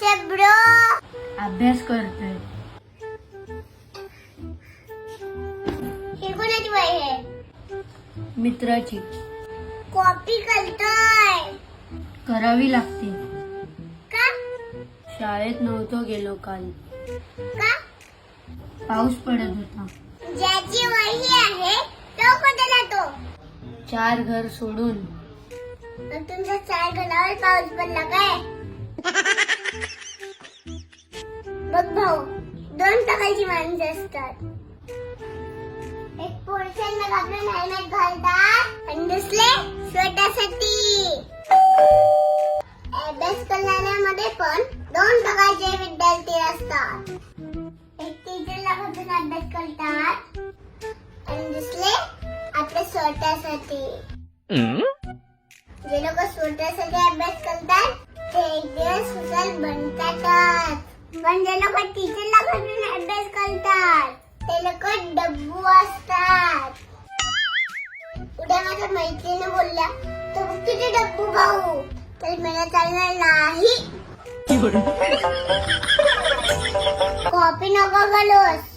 Bro अभ्यास करतोय. हे कोणाची वही आहे? मित्राची. कॉपी करतोय करावी लागते. का? शाळेत नव्हतो गेलो काल. का? पाऊस पडत होता. ज्याची वही आहे तो कुठे जातो? 4 घर सोडून. मग तुमच्या 4 घरावर पाऊस पडला काय? बघ भाऊ, 2 प्रकारची माणसं असतात. एक पुरुषांना घाबरून हेल्मेट घालतात आणि दुसरे स्वतःसाठी. अभ्यास करणाऱ्यामध्ये पण 2 प्रकारचे विद्यार्थी असतात. एक टीचरला घाबरून अभ्यास करतात आणि दुसरे आपल्या स्वतःसाठी. जे लोक स्वतःसाठी अभ्यास करतात ते एक दिवस हुशार बनतातच. पण जे लोक टीचरला घाबरून अभ्यास करतात ते लोक डब्बू असतात. उद्या माझ्या मैत्रिणी बोलल्या तो बघ तुझे डब्बू भाऊ, तर मला चालणार नाही. कॉपी नको घालूस.